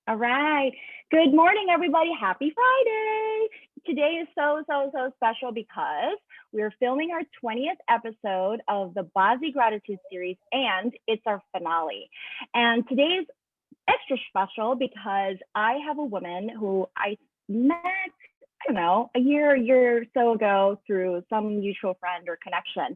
All right. Good morning, everybody. Happy Friday. Today is so special because we're filming our 20th episode of the BaZi Gratitude Series, and it's our finale. And today is extra special because I have a woman who I met, I don't know, a year or so ago through some mutual friend or connection.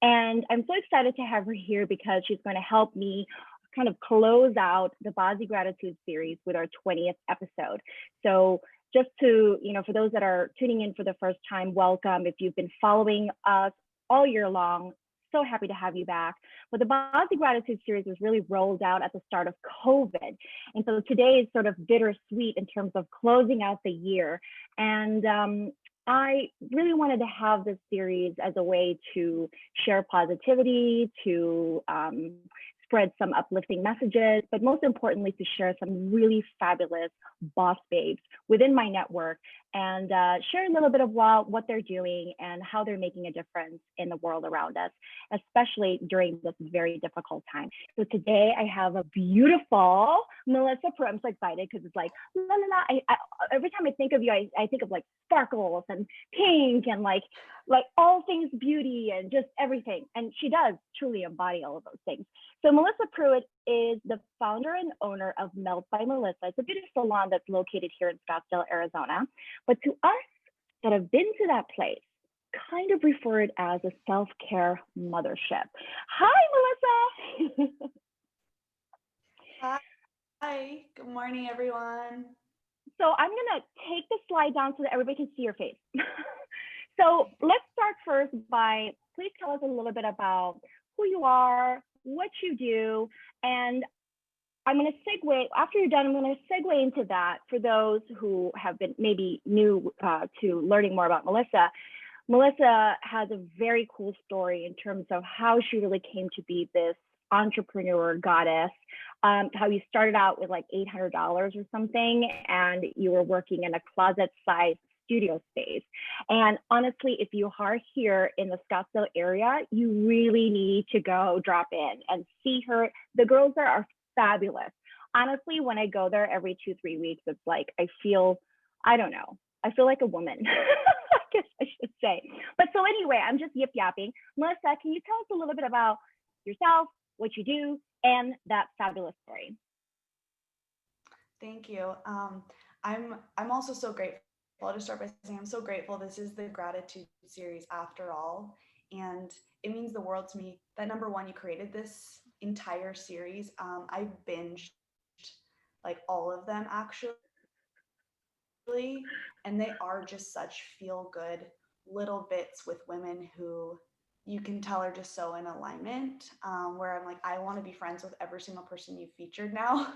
And I'm so excited to have her here because she's going to help me kind of close out the BaZi Gratitude Series with our 20th episode. So just to, for those that are tuning in for the first time, welcome. If you've been following us all year long, so happy to have you back. But the BaZi Gratitude Series was really rolled out at the start of COVID. And so today is sort of bittersweet in terms of closing out the year. And I really wanted to have this series as a way to share positivity, to spread some uplifting messages, but most importantly, to share some really fabulous boss babes within my network and share a little bit of what they're doing and how they're making a difference in the world around us, especially during this very difficult time. So today I have a beautiful Melissa Pruett. I'm so excited because it's like, la la la. Every time I think of you, I think of like sparkles and pink and like all things beauty and just everything. And she does truly embody all of those things. So Melissa Pruett is the founder and owner of Melt by Melissa. It's a beauty salon that's located here in Scottsdale, Arizona. But to us that have been to that place, kind of refer it as a self-care mothership. Hi, Melissa. Hi, good morning, everyone. So I'm going to take the slide down so that everybody can see your face. So let's start first by please tell us a little bit about who you are, what you do, and I'm going to segue, after you're done, I'm going to segue into that for those who have been maybe new to learning more about Melissa. Melissa has a very cool story in terms of how she really came to be this entrepreneur goddess, how you started out with like $800 or something, and you were working in a closet-sized studio space. And honestly, if you are here in the Scottsdale area, you really need to go drop in and see her. The girls there are fabulous. Honestly, when I go there every 2-3 weeks, it's like I don't know, I feel like a woman. I guess I should say. But so anyway, I'm just yip yapping. Melissa, can you tell us a little bit about yourself, what you do, and that fabulous story? Thank you. I'm also so grateful. I'll just start by saying I'm so grateful. This is the gratitude series after all, and it means the world to me that number one, you created this entire series. I binged like all of them actually, and they are just such feel good little bits with women who you can tell are just so in alignment. Where I'm like, I want to be friends with every single person you've featured now,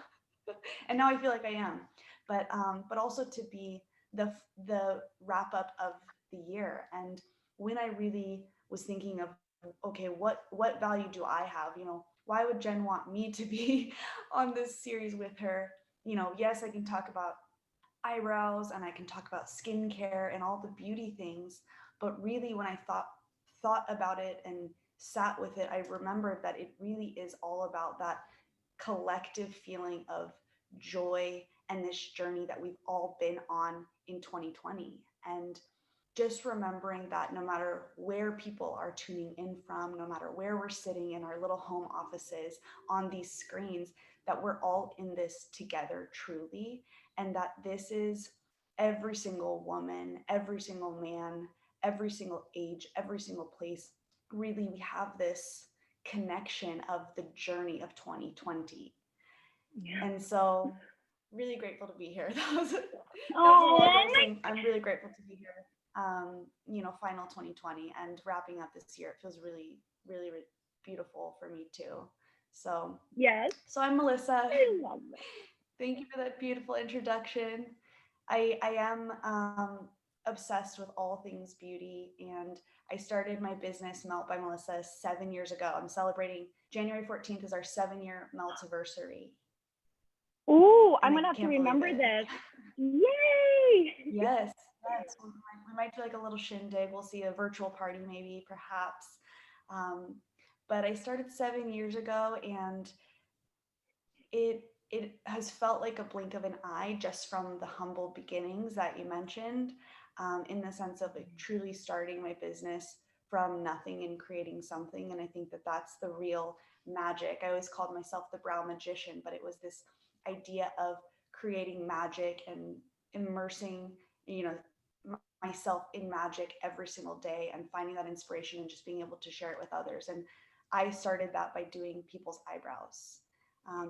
and now I feel like I am. But also to be the wrap up of the year. And when I really was thinking of, okay, what value do I have? Why would Jen want me to be on this series with her? Yes, I can talk about eyebrows and I can talk about skincare and all the beauty things. But really, when I thought about it and sat with it, I remembered that it really is all about that collective feeling of joy and this journey that we've all been on in 2020. And just remembering that no matter where people are tuning in from, no matter where we're sitting in our little home offices on these screens, that we're all in this together truly, and that this is every single woman, every single man, every single age, every single place. Really, we have this connection of the journey of 2020. Yeah. And so, really grateful to be here. That was a long way Oh of saying I'm really grateful to be here. Final 2020 and wrapping up this year. It feels really, really, really beautiful for me too. So, yes, so I'm Melissa. I love it. Thank you for that beautiful introduction. I am obsessed with all things beauty, and I started my business Melt by Melissa 7 years ago. I'm celebrating January 14th is our 7 year Meltiversary, Ooh, and I'm I gonna have to can't believe remember it. this. Yay! Yes, yes. We might do like a little shindig. We'll see a virtual party, maybe, perhaps. Um, but I started 7 years ago, and it it has felt like a blink of an eye just from the humble beginnings that you mentioned, in the sense of like truly starting my business from nothing and creating something. And I think that that's the real magic. I always called myself the brown magician, but it was this idea of creating magic and immersing, you know, myself in magic every single day and finding that inspiration and just being able to share it with others. And I started that by doing people's eyebrows,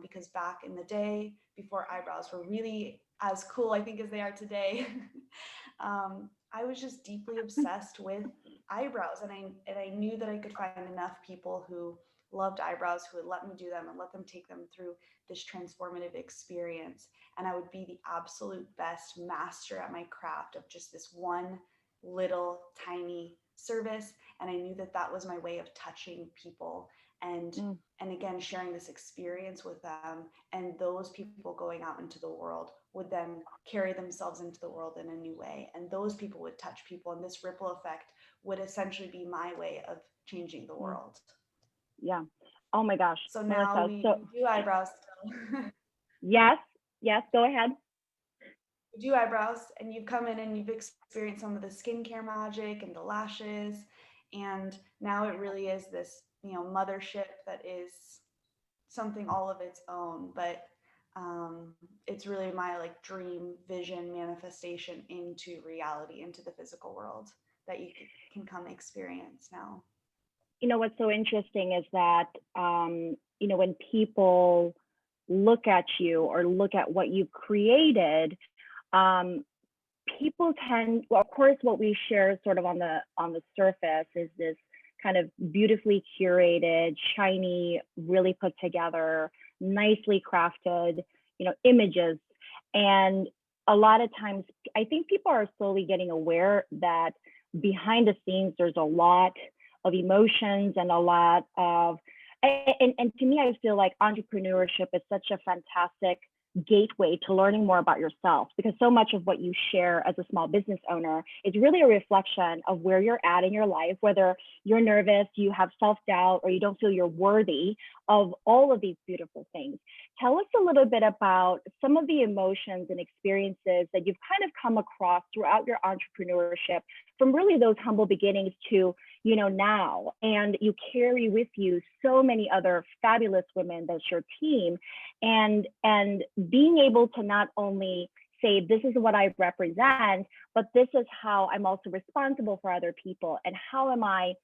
because back in the day, before eyebrows were really as cool, I think, as they are today, I was just deeply obsessed with eyebrows, and I knew that I could find enough people who loved eyebrows who would let me do them and let them take them through this transformative experience, and I would be the absolute best master at my craft of just this one little tiny service. And I knew that that was my way of touching people, and Mm. and again sharing this experience with them, and those people going out into the world would then carry themselves into the world in a new way, and those people would touch people, and this ripple effect would essentially be my way of changing the Mm. world. Yeah. Oh my gosh, So now Melissa. we, So we do eyebrows still. yes, yes, go ahead. We do eyebrows, and you've come in and you've experienced some of the skincare magic and the lashes, and now it really is this, mothership that is something all of its own. But it's really my like dream vision manifestation into reality, into the physical world, that you can come experience now. What's so interesting is that when people look at you or look at what you've created, um, people tend, well, of course, what we share sort of on the surface is this kind of beautifully curated, shiny, really put together, nicely crafted, images. And a lot of times, I think people are slowly getting aware that behind the scenes, there's a lot of emotions and a lot of, and to me, I feel like entrepreneurship is such a fantastic gateway to learning more about yourself, because so much of what you share as a small business owner is really a reflection of where you're at in your life, whether you're nervous, you have self-doubt, or you don't feel you're worthy of all of these beautiful things. Tell us a little bit about some of the emotions and experiences that you've kind of come across throughout your entrepreneurship, from really those humble beginnings to now, and you carry with you so many other fabulous women that's your team, and being able to not only say this is what I represent, but this is how I'm also responsible for other people, and how am I,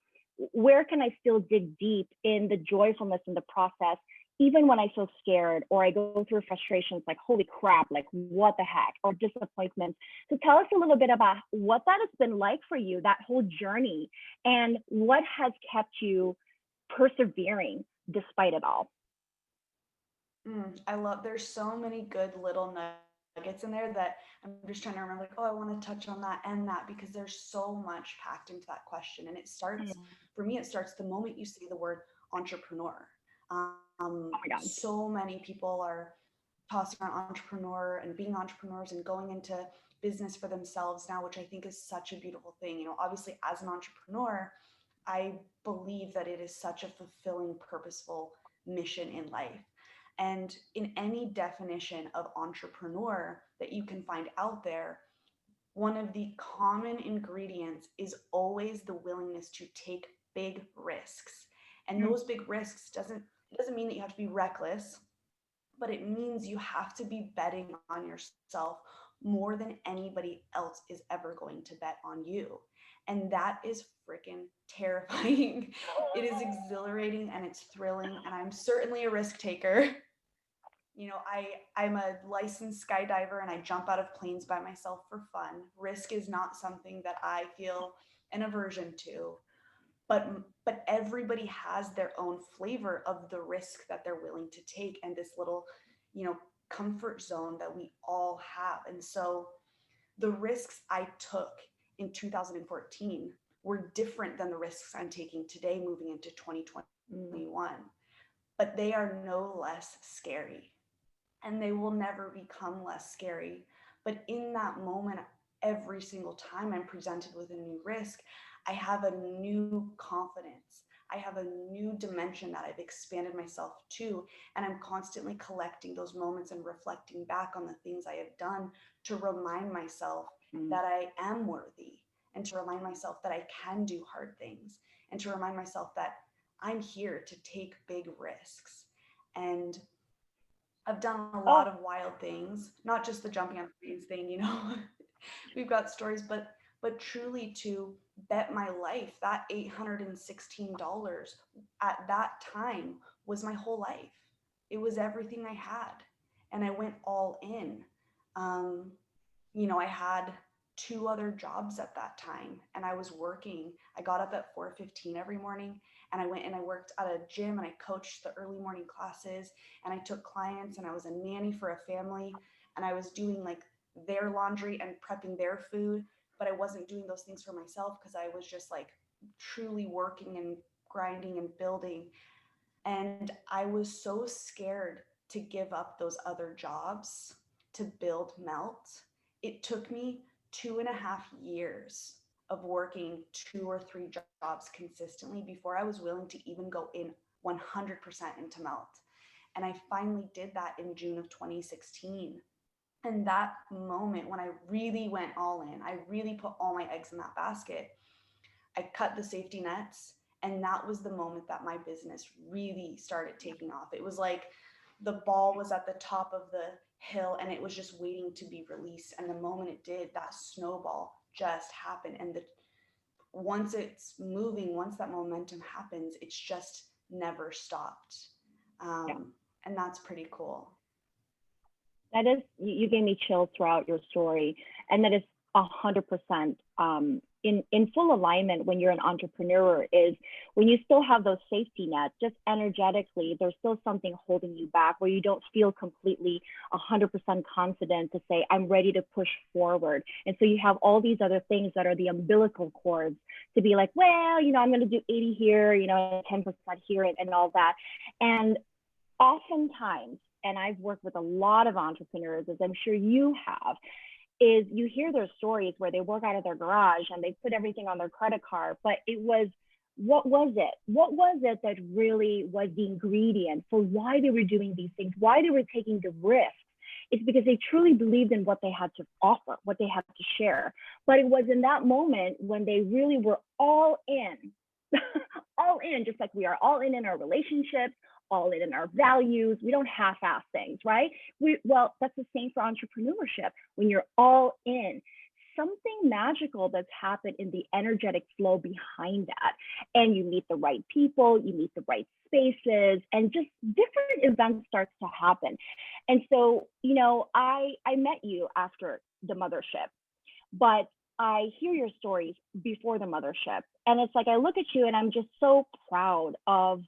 where can I still dig deep in the joyfulness in the process, even when I feel scared or I go through frustrations like, holy crap, like what the heck, or disappointments. So tell us a little bit about what that has been like for you, that whole journey, and what has kept you persevering despite it all. I love, there's so many good little nuggets in there that I'm just trying to remember, like, oh, I want to touch on that and that, because there's so much packed into that question. And it starts, Mm. for me, it starts the moment you say the word entrepreneur. Oh my God. So many people are tossing around entrepreneur and being entrepreneurs and going into business for themselves now, which I think is such a beautiful thing. Obviously, as an entrepreneur, I believe that it is such a fulfilling, purposeful mission in life. And in any definition of entrepreneur that you can find out there, one of the common ingredients is always the willingness to take big risks. And Mm. those big risks doesn't mean that you have to be reckless, but it means you have to be betting on yourself more than anybody else is ever going to bet on you. And that is freaking terrifying. It is exhilarating and it's thrilling. And I'm certainly a risk taker. I'm a licensed skydiver and I jump out of planes by myself for fun. Risk is not something that I feel an aversion to, but everybody has their own flavor of the risk that they're willing to take, and this little, you know, comfort zone that we all have. And so the risks I took in 2014 were different than the risks I'm taking today moving into 2021, Mm. but they are no less scary, and they will never become less scary. But in that moment, every single time I'm presented with a new risk, I have a new confidence. I have a new dimension that I've expanded myself to. And I'm constantly collecting those moments and reflecting back on the things I have done to remind myself that I am worthy, and to remind myself that I can do hard things, and to remind myself that I'm here to take big risks. And I've done a lot Oh, of wild things, not just the jumping on planes thing, you know. We've got stories, but truly to bet my life, that $816 at that time was my whole life. It was everything I had, and I went all in. Um, I had two other jobs at that time, and I was working. I got up at 4:15 every morning, and I went and I worked at a gym, and I coached the early morning classes, and I took clients, and I was a nanny for a family, and I was doing like their laundry and prepping their food, but I wasn't doing those things for myself because I was just like truly working and grinding and building. And I was so scared to give up those other jobs to build Melt. It took me 2.5 years of working 2 or 3 jobs consistently before I was willing to even go in 100% into Melt. And I finally did that in June of 2016. And that moment when I really went all in, I really put all my eggs in that basket, I cut the safety nets. And that was the moment that my business really started taking off. It was like the ball was at the top of the hill and it was just waiting to be released. And the moment it did, that snowball just happened. And once it's moving, once that momentum happens, it's just never stopped. yeah. And that's pretty cool. That is, you gave me chills throughout your story, and that is 100% in full alignment when you're an entrepreneur. Is when you still have those safety nets, just energetically, there's still something holding you back where you don't feel completely 100% confident to say I'm ready to push forward. And so you have all these other things that are the umbilical cords to be like, well, I'm going to do 80 here, 10% here, and all that. And oftentimes, and I've worked with a lot of entrepreneurs, as I'm sure you have, is you hear their stories where they work out of their garage and they put everything on their credit card, but it was, what was it? What was it that really was the ingredient for why they were doing these things, why they were taking the risk? It's because they truly believed in what they had to offer, what they had to share. But it was in that moment when they really were all in, all in, just like we are all in our relationships, all in our values. We don't half-ass things, right? Well, that's the same for entrepreneurship. When you're all in, something magical that's happened in the energetic flow behind that. And you meet the right people, you meet the right spaces, and just different events starts to happen. And so, I met you after the mothership, but I hear your stories before the mothership. And it's like I look at you and I'm just so proud of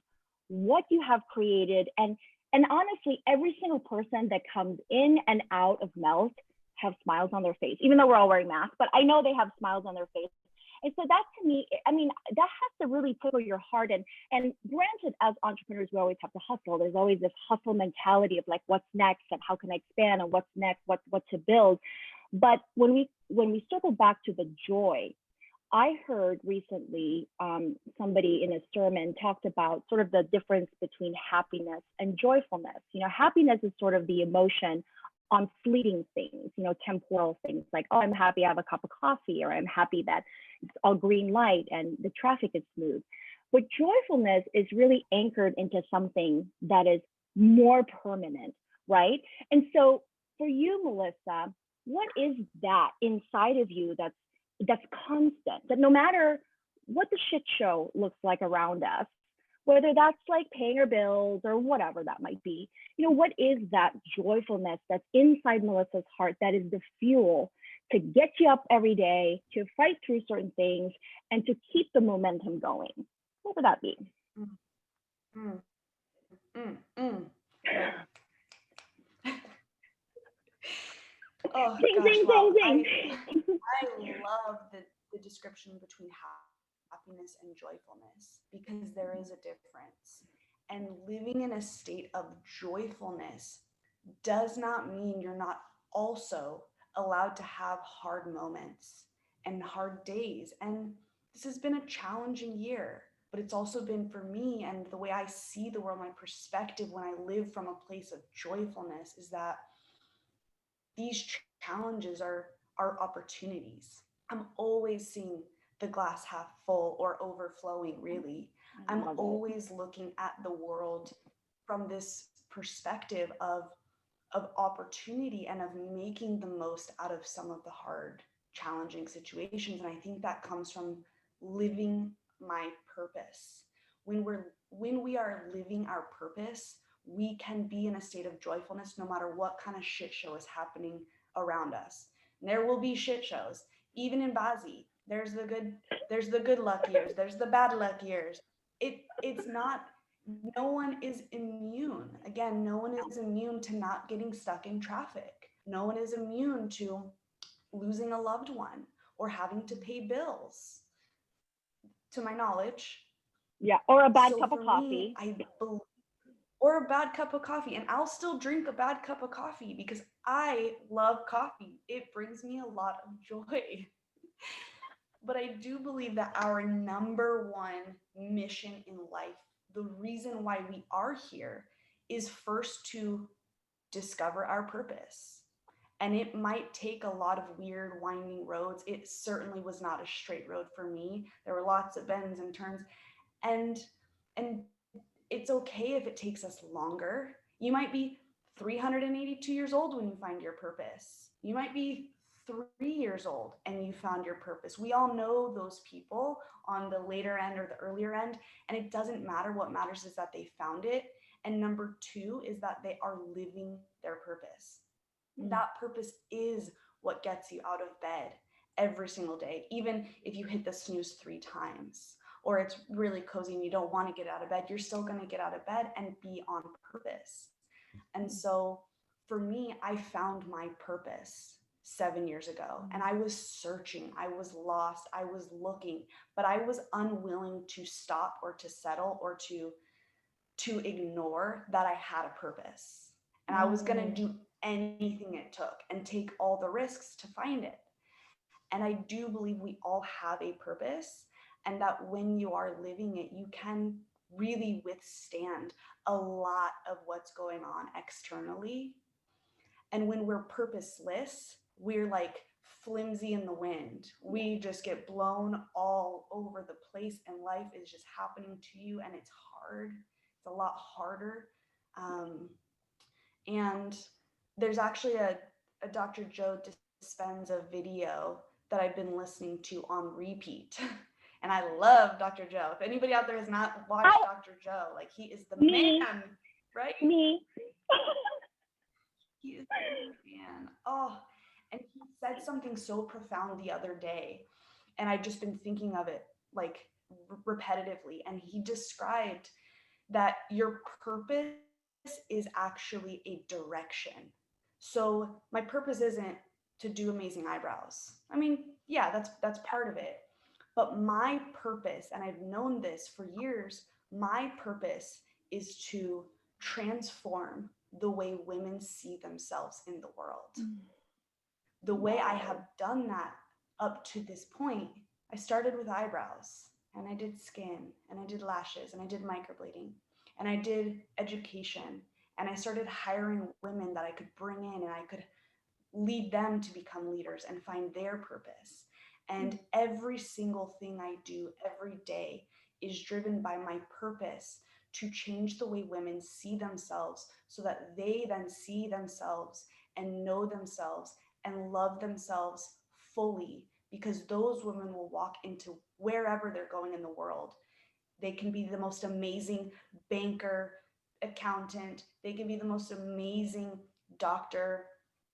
what you have created. And honestly, every single person that comes in and out of Melt have smiles on their face, even though we're all wearing masks, but I know they have smiles on their face. And so that to me, I mean, that has to really tickle your heart. And granted, as entrepreneurs, we always have to hustle. There's always this hustle mentality of like, what's next and how can I expand and what's next, what to build. But when we circle back to the joy, I heard recently somebody in a sermon talked about sort of the difference between happiness and joyfulness. Happiness is sort of the emotion on fleeting things, temporal things like, oh, I'm happy I have a cup of coffee, or I'm happy that it's all green light and the traffic is smooth. But joyfulness is really anchored into something that is more permanent, right? And so for you, Melissa, what is that inside of you that's constant, that no matter what the shit show looks like around us, whether that's like paying our bills or whatever that might be, what is that joyfulness that's inside Melissa's heart that is the fuel to get you up every day, to fight through certain things, and to keep the momentum going? What would that be? Mm, mm, mm. Like, oh Ding, gosh, ding, wow. ding, ding. I love the description between happiness and joyfulness, because there is a difference. And living in a state of joyfulness does not mean you're not also allowed to have hard moments and hard days. And this has been a challenging year, but it's also been for me, and the way I see the world, my perspective when I live from a place of joyfulness, is that these challenges are opportunities. I'm always seeing the glass half full or overflowing, really. I I'm love it. always looking at the world from this perspective of opportunity and of making the most out of some of the hard, challenging situations. And I think that comes from living my purpose. When we are living our purpose, we can be in a state of joyfulness no matter what kind of shit show is happening around us. And there will be shit shows. Even in BaZi, there's the good luck years, there's the bad luck years. It's not, no one is immune. Again, no one is immune to not getting stuck in traffic. No one is immune to losing a loved one or having to pay bills, to my knowledge. Yeah, or a bad So cup of for me, coffee. or a bad cup of coffee, and I'll still drink a bad cup of coffee because I love coffee. It brings me a lot of joy. But I do believe that our number one mission in life, the reason why we are here, is first to discover our purpose. And it might take a lot of weird, winding roads. It certainly was not a straight road for me. There were lots of bends and turns. And and it's okay if it takes us longer. You might be 382 years old when you find your purpose. You might be 3 years old and you found your purpose. We all know those people on the later end or the earlier end, and it doesn't matter. What matters is that they found it. And number two is that they are living their purpose. That purpose is what gets you out of bed every single day, even if you hit the snooze 3 times or it's really cozy and you don't want to get out of bed, you're still going to get out of bed and be on purpose. And so for me, I found my purpose 7 years ago, and I was searching, I was lost, I was looking, but I was unwilling to stop or to settle or to ignore that I had a purpose. And I was going to do anything it took and take all the risks to find it. And I do believe we all have a purpose, and that when you are living it, you can really withstand a lot of what's going on externally. And when we're purposeless, we're like flimsy in the wind. We just get blown all over the place, and life is just happening to you, and it's hard. It's a lot harder. Um, and there's actually a Dr. Joe Dispenza video that I've been listening to on repeat. And I love Dr. Joe. If anybody out there has not watched Oh, Dr. Joe, like he is the me, man, right? me. He is the man. Oh, and he said something so profound the other day, and I've just been thinking of it like repetitively. And he described that your purpose is actually a direction. So my purpose isn't to do amazing eyebrows. I mean, yeah, that's part of it. But my purpose, and I've known this for years, my purpose is to transform the way women see themselves in the world. The way I have done that up to this point, I started with eyebrows, and I did skin, and I did lashes, and I did microblading, and I did education, and I started hiring women that I could bring in and I could lead them to become leaders and find their purpose. And every single thing I do every day is driven by my purpose to change the way women see themselves so that they then see themselves and know themselves and love themselves fully, because those women will walk into wherever they're going in the world. They can be the most amazing banker, accountant, they can be the most amazing doctor,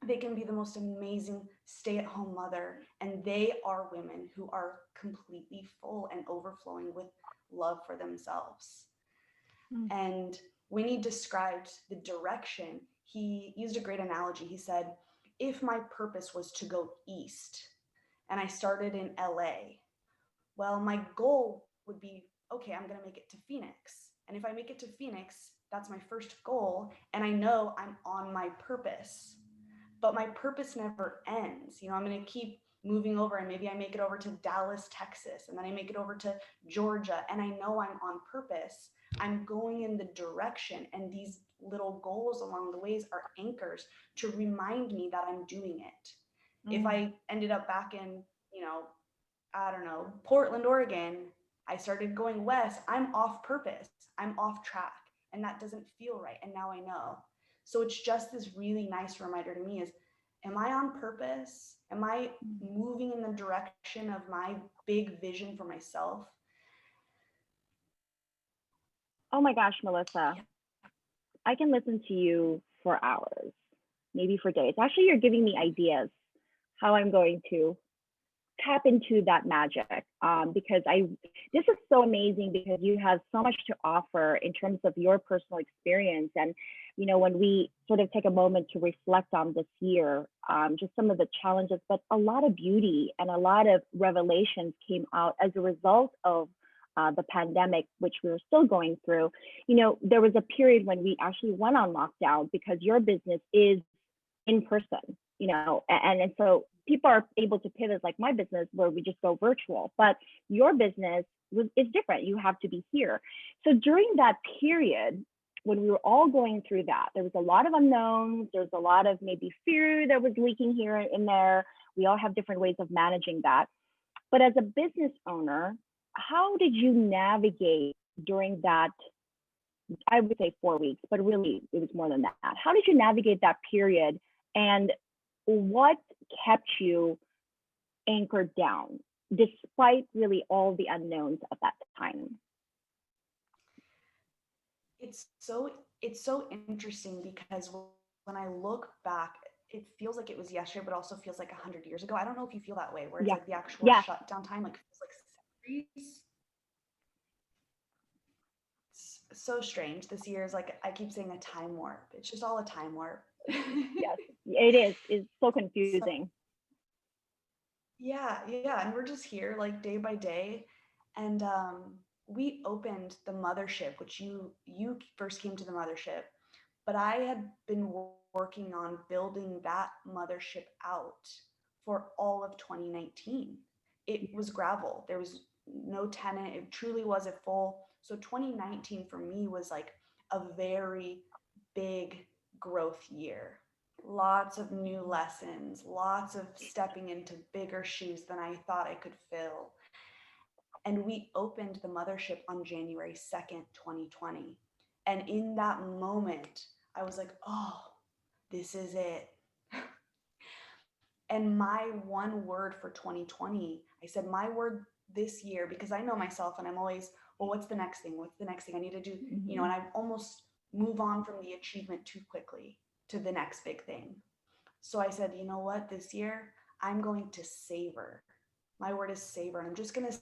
they can be the most amazing stay-at-home mother, and they are women who are completely full and overflowing with love for themselves. And when he described the direction, he used a great analogy. He said, if my purpose was to go east and I started in LA, well, my goal would be, okay, I'm going to make it to Phoenix. And if I make it to Phoenix, that's my first goal. And I know I'm on my purpose. But my purpose never ends. You know, I'm going to keep moving over, and maybe I make it over to Dallas, Texas, and then I make it over to Georgia, and I know I'm on purpose. I'm going in the direction, and these little goals along the ways are anchors to remind me that I'm doing it. If I ended up back in, you know, I don't know, Portland, Oregon, I started going west, I'm off purpose. I'm off track, and that doesn't feel right. And now I know. So it's just this really nice reminder to me is, am I on purpose? Am I moving in the direction of my big vision for myself? Oh my gosh, Melissa, Yeah. I can listen to you for hours, maybe for days. Actually, you're giving me ideas how I'm going to tap into that magic, because I this is so amazing because you have so much to offer in terms of your personal experience. And when we sort of take a moment to reflect on this year, just some of the challenges, but a lot of beauty and a lot of revelations came out as a result of the pandemic, which we were still going through. There was a period when we actually went on lockdown because your business is in person, and so people are able to pivot, like my business where we just go virtual, but your business is different. You have to be here. So during that period, when we were all going through that, there was a lot of unknowns. There's a lot of maybe fear that was leaking here and there. We all have different ways of managing that. But as a business owner, how did you navigate during that? I would say 4 weeks, but really it was more than that. How did you navigate that period, and what kept you anchored down despite really all the unknowns at that time? It's so interesting because when I look back, it feels like it was yesterday, but also feels like 100 years ago. I don't know if you feel that way, where it's Yeah. like the actual Yes. shutdown time like feels like centuries. It's so strange. This year is like, I keep saying, a time warp. It's just all a time warp. Yes. It is. It's so So confusing. yeah, yeah, and we're just here like day by day, and we opened the mothership, which you first came to the mothership, but I had been working on building that mothership out for all of 2019. It was gravel. There was no tenant. It truly was a full. So 2019 for me was like a very big growth year. Lots of new lessons, lots of stepping into bigger shoes than I thought I could fill. And we opened the mothership on January 2nd, 2020. And in that moment, I was like, oh, this is it. And my one word for 2020, I said, my word this year, because I know myself and I'm always, well, what's the next thing? What's the next thing I need to do? Mm-hmm. And I almost move on from the achievement too quickly to the next big thing. So I said, you know what, this year I'm going to savor. My word is savor. And I'm just going to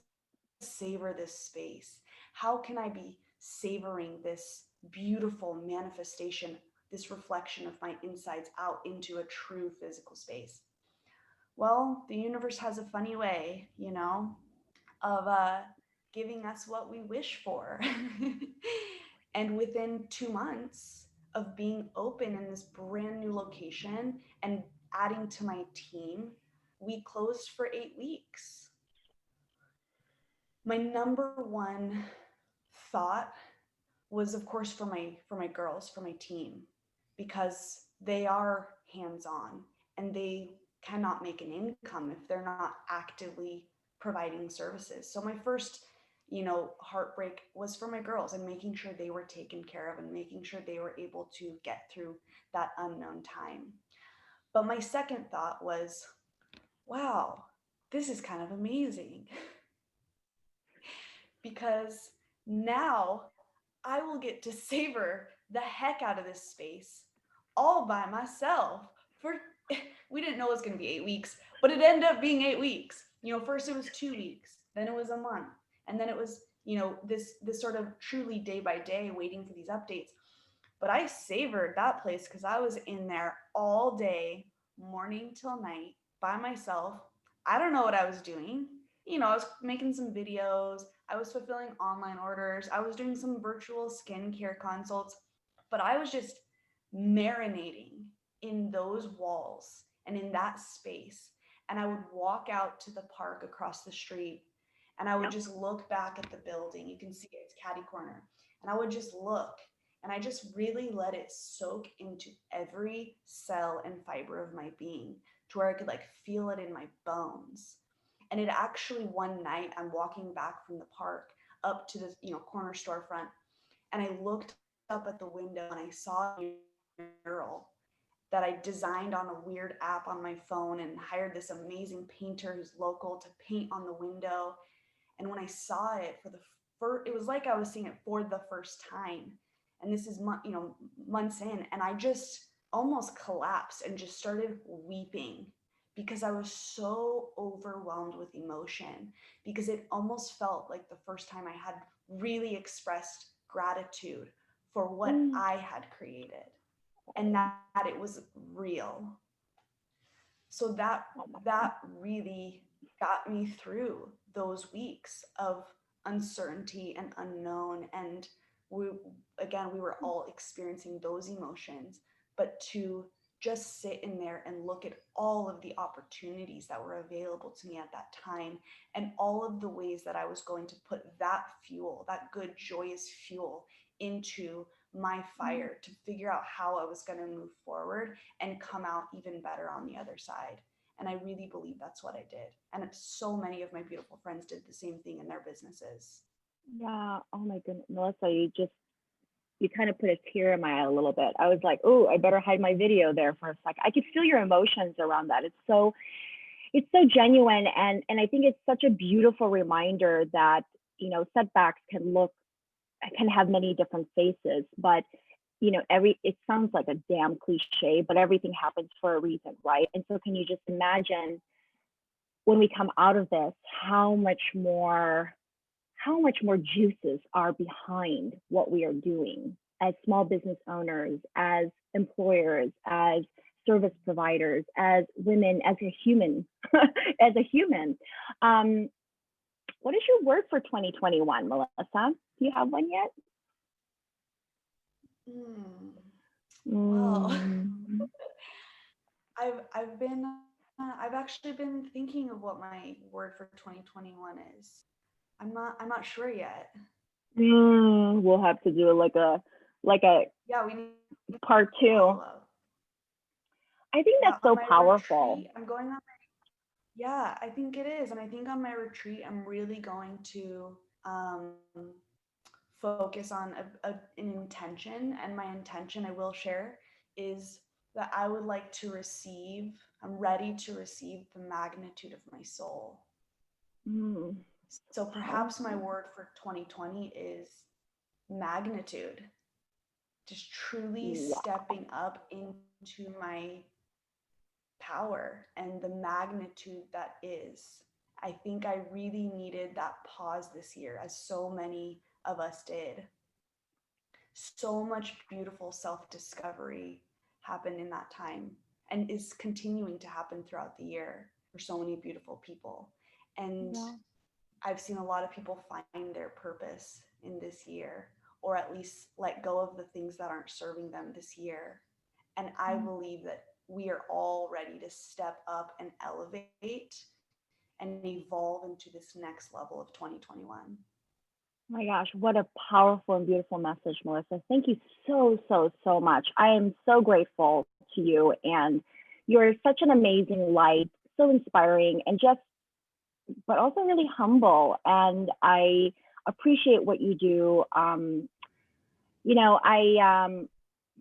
savor this space. How can I be savoring this beautiful manifestation, this reflection of my insides out into a true physical space? Well, the universe has a funny way, of giving us what we wish for. And within 2 months of being open in this brand new location and adding to my team, we closed for 8 weeks. My number one thought was, of course, for my girls, for my team, because they are hands-on and they cannot make an income if they're not actively providing services. So my first, heartbreak was for my girls and making sure they were taken care of and making sure they were able to get through that unknown time. But my second thought was, wow, this is kind of amazing because now I will get to savor the heck out of this space all by myself for we didn't know it was going to be 8 weeks, but it ended up being 8 weeks. First it was 2 weeks, then it was a month, and then it was, this sort of truly day by day waiting for these updates. But I savored that place because I was in there all day, morning till night, by myself. I don't know what I was doing. I was making some videos, I was fulfilling online orders, I was doing some virtual skincare consults, but I was just marinating in those walls and in that space. and I would walk out to the park across the street, and I would Yeah. just look back at the building. You can see it, it's catty corner. And I would just look, and I just really let it soak into every cell and fiber of my being to where I could like feel it in my bones. And it actually, one night, I'm walking back from the park up to the corner storefront, and I looked up at the window and I saw a mural that I designed on a weird app on my phone and hired this amazing painter who's local to paint on the window. And when I saw it for the first, it was like I was seeing it for the first time. And this is months in, and I just almost collapsed and just started weeping because I was so overwhelmed with emotion, because it almost felt like the first time I had really expressed gratitude for what Mm. I had created and that it was real. So that really got me through those weeks of uncertainty and unknown, and we we were all experiencing those emotions, but to just sit in there and look at all of the opportunities that were available to me at that time, and all of the ways that I was going to put that fuel, that good joyous fuel, into my fire to figure out how I was going to move forward and come out even better on the other side. And I really believe that's what I did. And so many of my beautiful friends did the same thing in their businesses. Yeah. Oh my goodness, Melissa, you kind of put a tear in my eye a little bit. I was like, oh, I better hide my video there for a second. I could feel your emotions around that. It's so genuine, and I think it's such a beautiful reminder that setbacks can have many different faces, but it sounds like a damn cliche, but everything happens for a reason, right? And so can you just imagine when we come out of this, how much more juices are behind what we are doing as small business owners, as employers, as service providers, as women, as a human, as a human. Um, what is your word for 2021, Melissa? Do you have one yet? Mm. Well, Mm, I've actually been thinking of what my word for 2021 is. I'm not sure yet. we'll have to do like a Yeah, we need part to two. follow up. I think Yeah, that's on so my powerful. retreat, I'm going on. Yeah, I think it is. And I think on my retreat, I'm really going to um, focus on an intention. And my intention, I will share, is that I would like to receive, I'm ready to receive the magnitude of my soul. Mm, So perhaps my powerful. word for 2020 is magnitude, just truly Wow. stepping up into my power and the magnitude that is. I think I really needed that pause this year, as so many of us did. So much beautiful self discovery happened in that time and is continuing to happen throughout the year for so many beautiful people. And Yeah. I've seen a lot of people find their purpose in this year, or at least let go of the things that aren't serving them this year. And I Mm. believe that we are all ready to step up and elevate and evolve into this next level of 2021. My gosh, what a powerful and beautiful message, Melissa. Thank you so, so, so much. I am so grateful to you, and you're such an amazing light, so inspiring, and just, but also really humble. And I appreciate what you do. I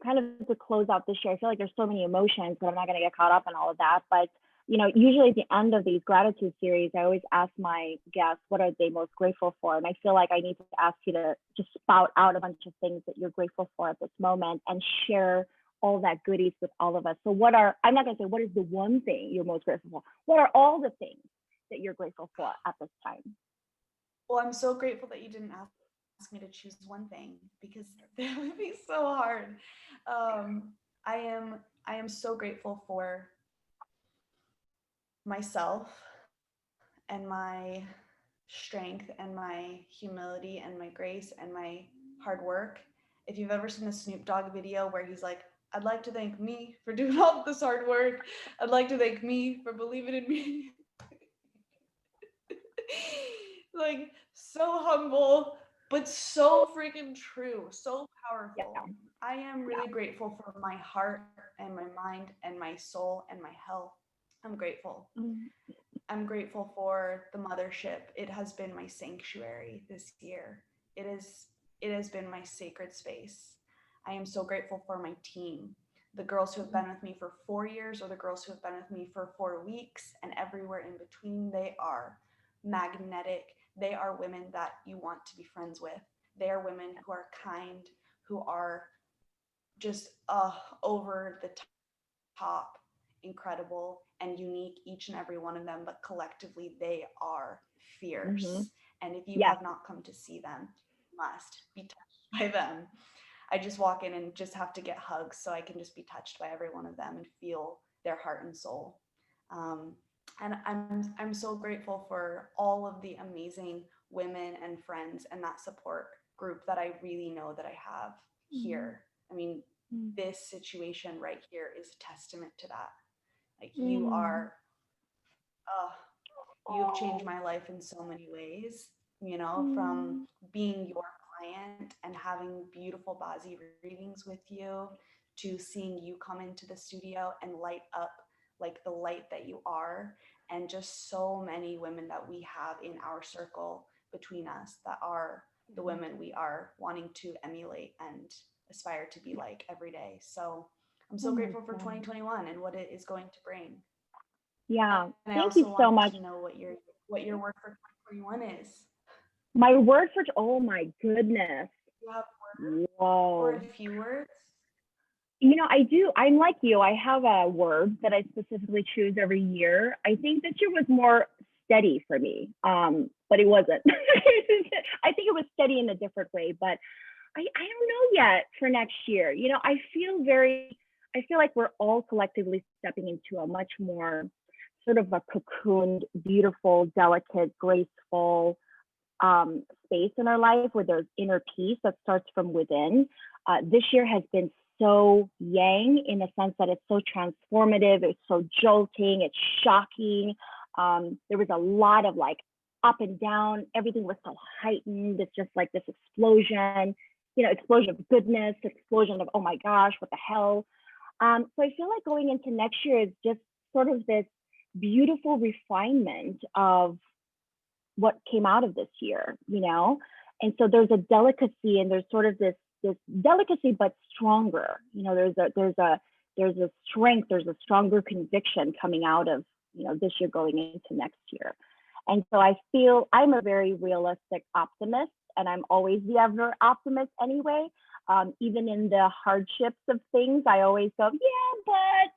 kind of to close out this year, I feel like there's so many emotions, but I'm not going to get caught up in all of that. But usually at the end of these gratitude series, I always ask my guests what are they most grateful for, and I feel like I need to ask you to just spout out a bunch of things that you're grateful for at this moment and share all that goodies with all of us. So I'm not going to say what is the one thing you're most grateful for. What are all the things that you're grateful for at this time? Well, I'm so grateful that you didn't ask me to choose one thing, because that would be so hard. Um, I am so grateful for myself and my strength and my humility and my grace and my hard work. If you've ever seen the Snoop Dogg video where he's like, I'd like to thank me for doing all this hard work. I'd like to thank me for believing in me. Like, so humble, but so freaking true, so Yeah. powerful. I am Yeah. really grateful for my heart and my mind and my soul and my health. I'm grateful. Mm, I'm grateful for the mothership. It has been my sanctuary this year. It has been my sacred space. I am so grateful for my team. The girls who have been with me for 4 years or the girls who have been with me for 4 weeks and everywhere in between, they are magnetic. They are women that you want to be friends with. They are women who are kind, who are just over the top, incredible, and unique, each and every one of them, but collectively they are fierce. mm-hmm. And if you Yes. have not come to see them, you must be touched by them. I just walk in and just have to get hugs so I can just be touched by every one of them and feel their heart and soul. Um, and I'm so grateful for all of the amazing women and friends and that support group that I really know that I have here. I mean, this situation right here is a testament to that. Like Mm-hmm. uh, you have changed my life in so many ways, you know, from being your client and having beautiful BaZi readings with you to seeing you come into the studio and light up like the light that you are, and just so many women that we have in our circle between us that are the women we are wanting to emulate and aspire to be like every day. So I'm Oh so my grateful for God. 2021 and what it is going to bring. And Yeah. I also Thank you wanted to so know much. what your work for 2021 is. My word for, oh my goodness. You have or a Whoa. few words. I do. I'm like you. I have a word that I specifically choose every year. I think this year was more steady for me, but it wasn't. I think it was steady in a different way, but I don't know yet for next year. I feel like we're all collectively stepping into a much more sort of a cocooned, beautiful, delicate, graceful space in our life where there's inner peace that starts from within. This year has been so yang in the sense that it's so transformative, it's so jolting, it's shocking. There was a lot of like up and down, everything was so heightened. It's just like this explosion, explosion of goodness, explosion of, oh my gosh, what the hell. So I feel like going into next year is just sort of this beautiful refinement of what came out of this year. And so there's a delicacy and there's sort of this delicacy but stronger. There's a strength, there's a stronger conviction coming out of this year going into next year. And so I feel I'm a very realistic optimist, and I'm always the ever optimist anyway. Even in the hardships of things, I always go, yeah, but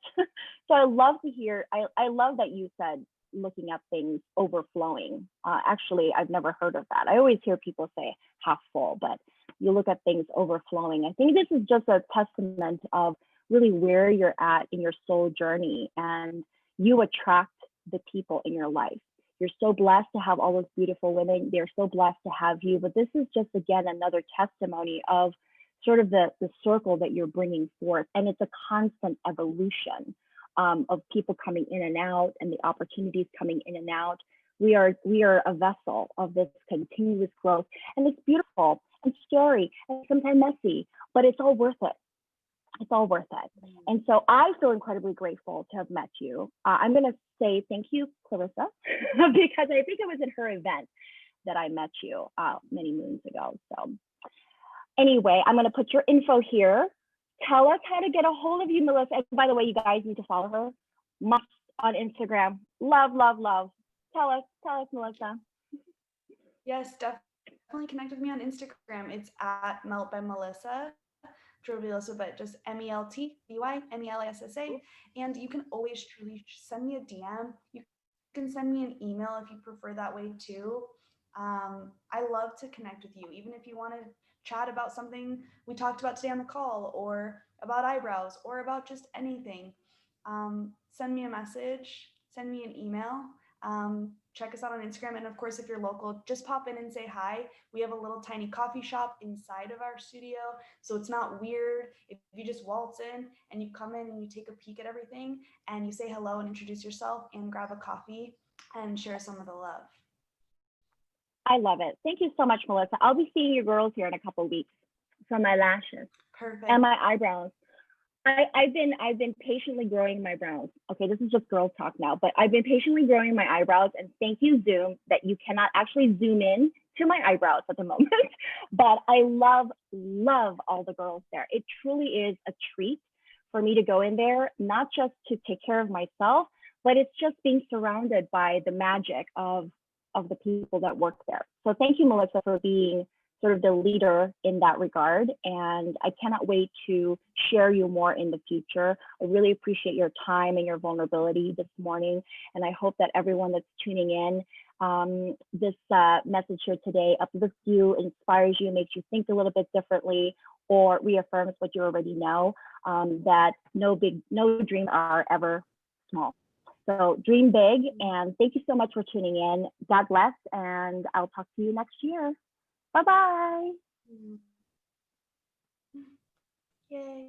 so I love to hear. I love that you said looking at things overflowing. Actually, I've never heard of that. I always hear people say half full, but you look at things overflowing. I think this is just a testament of really where you're at in your soul journey, and you attract the people in your life. You're so blessed to have all those beautiful women. They're so blessed to have you. But this is just, again, another testimony of sort of the circle that you're bringing forth. And it's a constant evolution of people coming in and out and the opportunities coming in and out. We are a vessel of this continuous growth, and it's beautiful and scary and sometimes messy, but it's all worth it. It's all worth it. And so I feel incredibly grateful to have met you. I'm going to say thank you, Clarissa, because I think it was in her event that I met you many moons ago. So anyway, I'm going to put your info here. Tell us how to get a hold of you, Melissa. And by the way, you guys need to follow her. Must on Instagram. Love, love, love. Tell us, Melissa. Yes, definitely connect with me on Instagram. It's at Melt by Melissa. Truly Melissa, but just MELTBYMELISSA. And you can always truly send me a DM. You can send me an email if you prefer that way too. I love to connect with you, even if you want to chat about something we talked about today on the call, or about eyebrows, or about just anything. Send me a message, send me an email. Check us out on Instagram. And of course, if you're local, just pop in and say hi. We have a little tiny coffee shop inside of our studio, so it's not weird if you just waltz in and you come in and you take a peek at everything and you say hello and introduce yourself and grab a coffee and share some of the love. I love it. Thank you so much, Melissa. I'll be seeing you girls here in a couple of weeks for my lashes. Perfect. And my eyebrows. I've been patiently growing my brows. Okay, this is just girl talk now, but I've been patiently growing my eyebrows, and thank you, Zoom, that you cannot actually zoom in to my eyebrows at the moment. But I love all the girls there. It truly is a treat for me to go in there, not just to take care of myself, but it's just being surrounded by the magic of the people that work there. So thank you, Melissa, for being sort of the leader in that regard. And I cannot wait to share you more in the future. I really appreciate your time and your vulnerability this morning. And I hope that everyone that's tuning in, this message here today uplifts you, inspires you, makes you think a little bit differently, or reaffirms what you already know, that no dreams are ever small. So dream big, and thank you so much for tuning in. God bless, and I'll talk to you next year. Bye-bye. Yay.